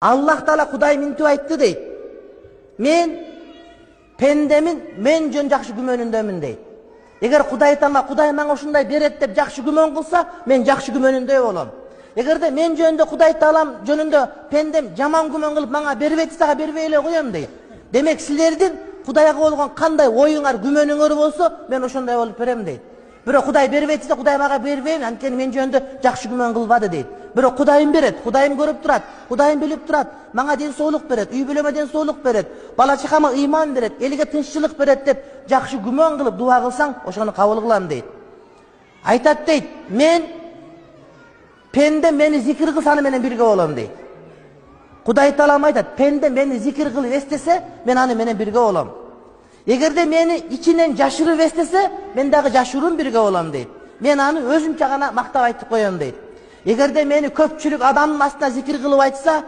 Allah Taala Kuday mintip aytты дейт. Мен пендемин, мен жөн жакшы күмөнүндөмүн дейт. Эгер Кудай Таала Кудай мага ушундай берет деп жакшы күмөн кылса, мен жакшы күмөнүндөй болом. Эгерде мен жөнүндө Кудай Таалам жөнүндө пендем жаман күмөн кылып мага бербейт, сага бербей эле коем дейт. Демек силердин Кудайга болгон кандай оюңар, күмөнүңөр болсо, мен ошондой болуп берем дейт. Бирок Кудай бербейт десе, Кудай мага бербейм, анткени мен жөнүндө жакшы күмөн кылбады дейт. Бирок Кудайым берет, Кудайым көрүп турат, Кудайым билип турат, мага ден соолук берет, үй бүлөмө ден соолук берет, бала чакама ыйман берет, элге тынччылык берет деп жакшы күмөн кылып дуа кылсаң, ошону кабыл кылам дейт. Айтат дейт, мен пенде мени зикир кылса аны менен бирге болом дейт. Кудай Таалам айтат, пенде мени зикир кылып эстесе, мен аны менен бирге болом. Эгерде мени ичинен жашырып эстесе, мен дагы жашыруум бирге болом дейт. Мен аны өзүмчө гана мактап айтып коем дейт. Эгерде мени көпчүлүк адамдын астына зикир кылып айтса,